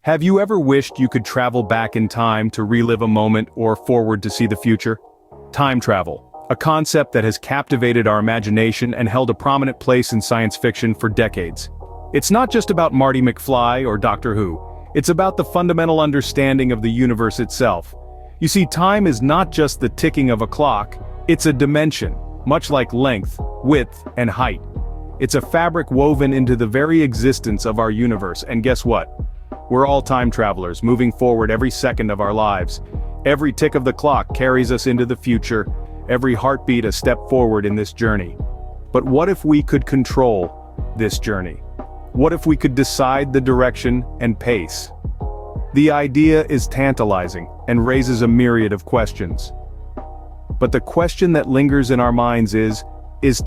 Have you ever wished you could travel back in time to relive a moment or forward to see the future? Time travel, a concept that has captivated our imagination and held a prominent place in science fiction for decades. It's not just about Marty McFly or Doctor Who, it's about the fundamental understanding of the universe itself. You see, time is not just the ticking of a clock, it's a dimension, much like length, width, and height. It's a fabric woven into the very existence of our universe, and guess what? We're all time travelers, moving forward every second of our lives. Every tick of the clock carries us into the future, every heartbeat a step forward in this journey. But what if we could control this journey? What if we could decide the direction and pace? The idea is tantalizing and raises a myriad of questions. But the question that lingers in our minds is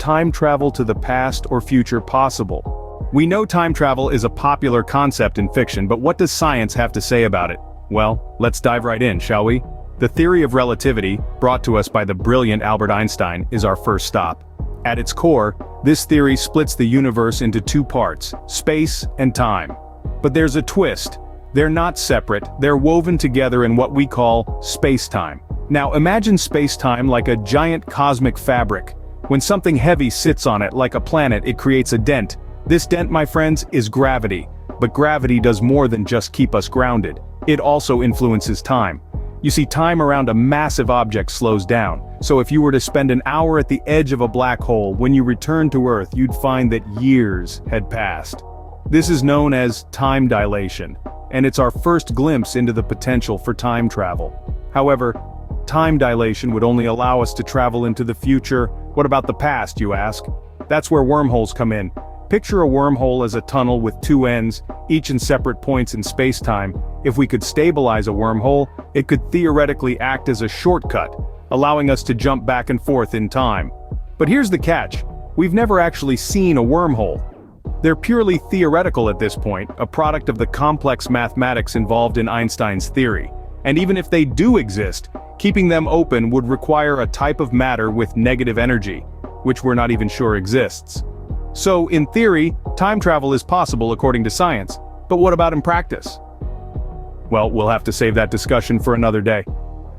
time travel to the past or future possible? We know time travel is a popular concept in fiction, but what does science have to say about it? Well, let's dive right in, shall we? The theory of relativity, brought to us by the brilliant Albert Einstein, is our first stop. At its core, this theory splits the universe into two parts, space and time. But there's a twist. They're not separate, they're woven together in what we call space-time. Now imagine space-time like a giant cosmic fabric. When something heavy sits on it like a planet, it creates a dent. This dent, my friends, is gravity. But gravity does more than just keep us grounded. It also influences time. You see, time around a massive object slows down. So if you were to spend an hour at the edge of a black hole, when you return to Earth, you'd find that years had passed. This is known as time dilation, and it's our first glimpse into the potential for time travel. However, time dilation would only allow us to travel into the future. What about the past, you ask? That's where wormholes come in. Picture a wormhole as a tunnel with two ends, each in separate points in space-time. If we could stabilize a wormhole, it could theoretically act as a shortcut, allowing us to jump back and forth in time. But here's the catch. We've never actually seen a wormhole. They're purely theoretical at this point, a product of the complex mathematics involved in Einstein's theory. And even if they do exist, keeping them open would require a type of matter with negative energy, which we're not even sure exists. So, in theory, time travel is possible according to science. But what about in practice? Well, we'll have to save that discussion for another day.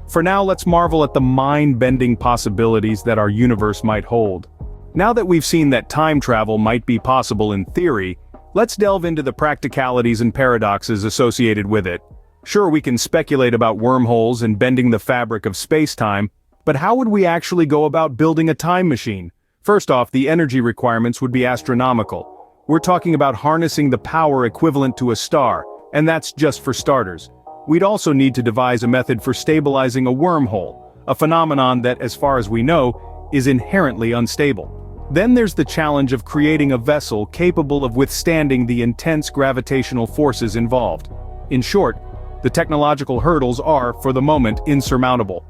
For now, let's marvel at the mind-bending possibilities that our universe might hold. Now that we've seen that time travel might be possible in theory, let's delve into the practicalities and paradoxes associated with it. Sure, we can speculate about wormholes and bending the fabric of space-time, but how would we actually go about building a time machine? First off, the energy requirements would be astronomical. We're talking about harnessing the power equivalent to a star, and that's just for starters. We'd also need to devise a method for stabilizing a wormhole, a phenomenon that, as far as we know, is inherently unstable. Then there's the challenge of creating a vessel capable of withstanding the intense gravitational forces involved. In short, the technological hurdles are, for the moment, insurmountable.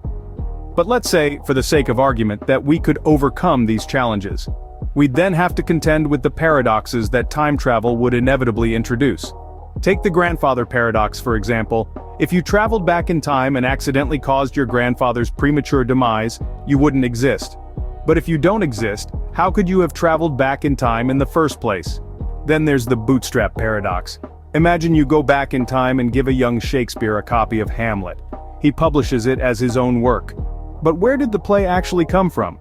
But let's say, for the sake of argument, that we could overcome these challenges. We'd then have to contend with the paradoxes that time travel would inevitably introduce. Take the grandfather paradox, for example. If you traveled back in time and accidentally caused your grandfather's premature demise, you wouldn't exist. But if you don't exist, how could you have traveled back in time in the first place? Then there's the bootstrap paradox. Imagine you go back in time and give a young Shakespeare a copy of Hamlet. He publishes it as his own work. But where did the play actually come from?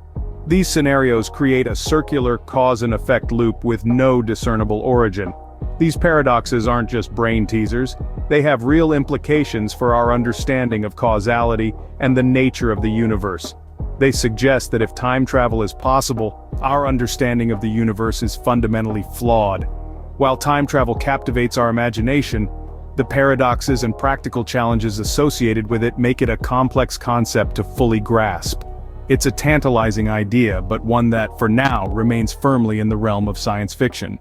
These scenarios create a circular cause and effect loop with no discernible origin. These paradoxes aren't just brain teasers, they have real implications for our understanding of causality and the nature of the universe. They suggest that if time travel is possible, our understanding of the universe is fundamentally flawed. While time travel captivates our imagination, the paradoxes and practical challenges associated with it make it a complex concept to fully grasp. It's a tantalizing idea, but one that, for now, remains firmly in the realm of science fiction.